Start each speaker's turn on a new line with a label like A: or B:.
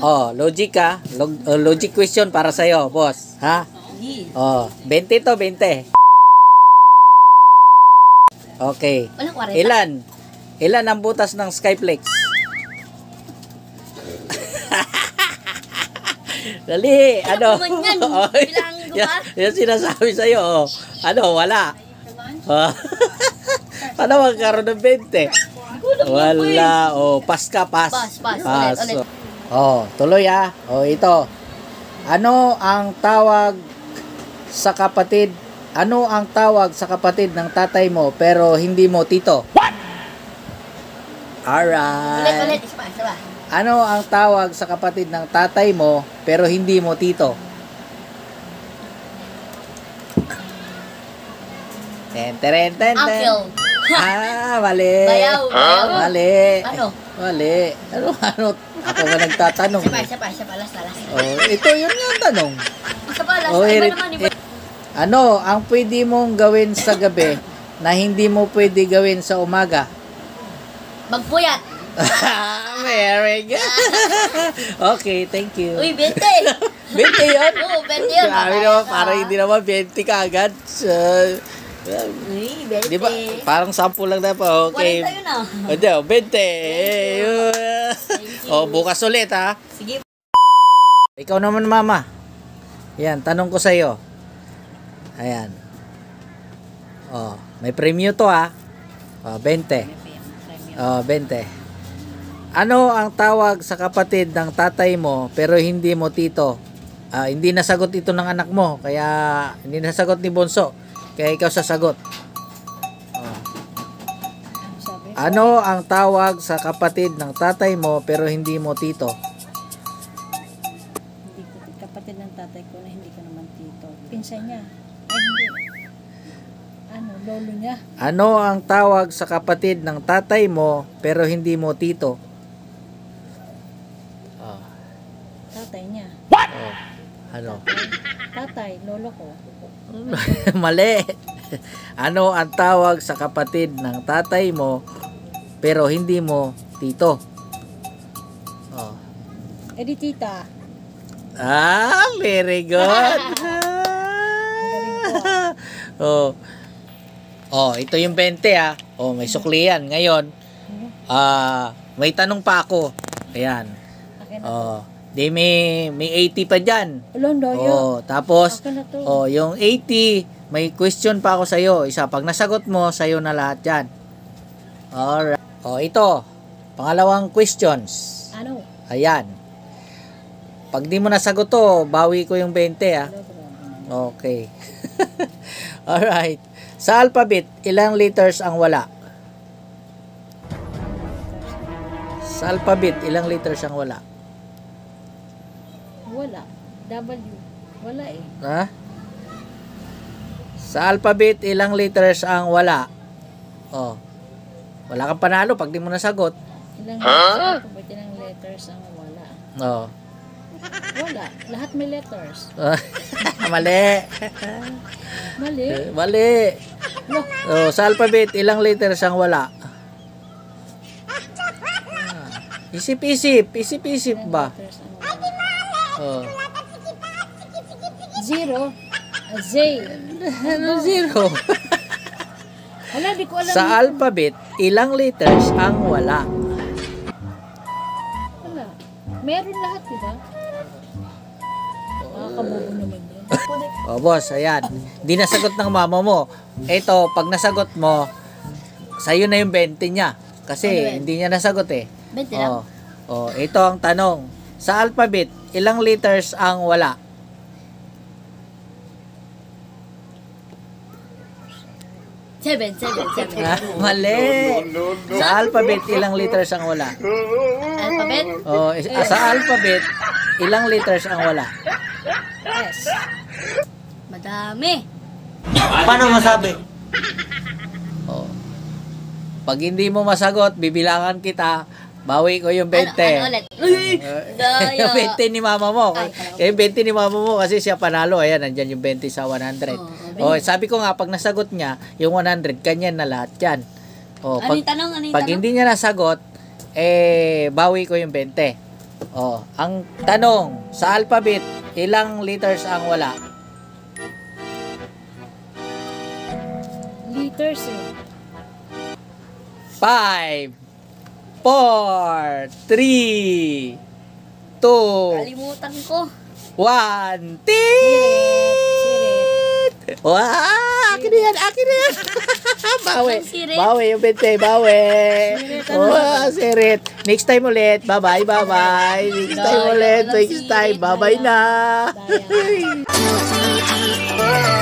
A: Oh, logic ka. Logic question para sa'yo, boss. Ha? Oh, 20 to 20. Okay. Ilan ang butas ng Skyflex? Dali, ano? Oh, yan sinasabi sa'yo. Oh. Ano, wala. Oh. Paano magkaroon ng 20? Wala. Oh, pass ka, pass. Pass. Ulit. Oh, tuloy ah. Oh, ito. Ano ang tawag sa kapatid? Ano ang tawag sa kapatid ng tatay mo pero hindi mo tito? What? Alright.
B: Ulit. Isa pa.
A: Ano ang tawag sa kapatid ng tatay mo pero hindi mo tito? Ten.
B: Uncle.
A: Mali.
B: Bayaw.
A: Mali.
B: Ano?
A: Mali. Ano? Ako ba nagtatanong?
B: Isa pa. Last.
A: Oh, ito yun yung tanong.
B: Isa pa, last.
A: Oh,
B: Iba naman.
A: Ano ang pwede mong gawin sa gabi na hindi mo pwede gawin sa umaga?
B: Magpuyat.
A: Very good. Okay, thank you.
B: Uy, 20.
A: 20 yun?
B: Oo, 20 yun.
A: Grabe naman, parang hindi naman 20 ka agad.
B: Uy, 20.
A: Di ba? Parang 10 lang na pa. Okay.
B: 40 yun ah.
A: Hindi, 20. Oh, bukas ulit ha.
B: Sige.
A: Ikaw naman, mama. Yan, tanong ko sa iyo. Ayan. Oh, may premyo to ha. Oh, 20. Oh, 20. Ano ang tawag sa kapatid ng tatay mo pero hindi mo tito? Hindi nasagot ito ng anak mo, kaya hindi nasagot ni Bonso. Kaya ikaw sasagot. Oh. Ano ang tawag sa kapatid ng tatay mo pero hindi mo tito?
C: Hindi ko kapatid ng tatay ko na hindi ko naman tito. Pinsan niya. Ay, hindi. Ano, lolo niya.
A: Ano ang tawag sa kapatid ng tatay mo pero hindi mo tito?
C: Tatay niya.
A: Oh. Ano?
C: Tatay, lolo ko.
A: Mali. Ano ang tawag sa kapatid ng tatay mo pero hindi mo tito? Oh.
C: Di tita.
A: Very good. Oh. Oh, ito yung 20 ah. Oh, may sukli yan. Ngayon, may tanong pa ako. Ayan. Oh, di may 80 pa diyan. Oh, tapos yung 80, may question pa ako sa iyo. Isa pag nasagot mo, sa iyo na lahat 'yan. Alright. Oh, ito. Pangalawang questions.
C: Ano?
A: Ayan. Pag di mo nasagot to, bawi ko yung 20 ah. Okay. Alright. Sa alphabet, ilang letters ang wala? Sa alphabet, ilang letters ang wala?
C: Wala. W. Wala eh.
A: Ha? Sa alphabet, ilang letters ang wala? Oh. Wala kang panalo pag di mo nasagot.
C: Ilang alphabet, ilang letters ang wala?
A: Oh.
C: Wala. Lahat may letters.
A: Mali.
C: Mali.
A: Mali. Oh, sa alphabet, ilang letters ang wala? Isip-isip. Isip-isip ba? Oh.
C: Zero. Z.
A: Ano zero?
C: Wala, di ko alam.
A: Sa alphabet, ilang letters ang wala?
C: Wala. Meron lahat, di ba? Nakakabobo naman yun.
A: Oh, boss, ayan. Hindi nasagot ng mama mo. Ito, pag nasagot mo, sa'yo na yung 20 niya. Kasi hindi niya nasagot eh.
B: 20 lang.
A: Oh, ito ang tanong. Sa alphabet, ilang letters ang wala?
B: Seven.
A: Mali. Sa alphabet, ilang letters ang wala?
B: Alphabet?
A: Oh, sa alphabet, ilang letters ang wala?
C: S.
B: Madami.
A: Paano masabi? Oh. Pag hindi mo masagot, bibilangan kita. Bawi ko yung 20.
B: Ano ulit? Uy!
A: Yung 20 ni mama mo. Yung 20 ni mama mo kasi siya panalo. Ayan, nandyan yung 20 sa 100. Oh, sabi ko nga, pag nasagot niya, yung 100, kanya na lahat yan. Oh,
B: Ano yung tanong?
A: pag hindi niya nasagot, bawi ko yung 20. Oh, ang tanong, sa alphabet, ilang letters ang wala?
C: Liters eh.
A: 5, 4, 3, 2,
B: Kalimutan ko.
A: 1,
C: Sirit.
A: tit! Wah! Akin na yan! Akin na yan! Bawi!
B: Ang sirit.
A: Bawi yung bente! Bawi!
C: Sirit, ano?
A: Wah! Sirit! Next time ulit! Bye-bye! Bye-bye! Next time
B: Daya
A: ulit!
B: pala
A: Next time!
B: sirit,
A: Bye-bye
B: daya.
A: na!
C: Daya.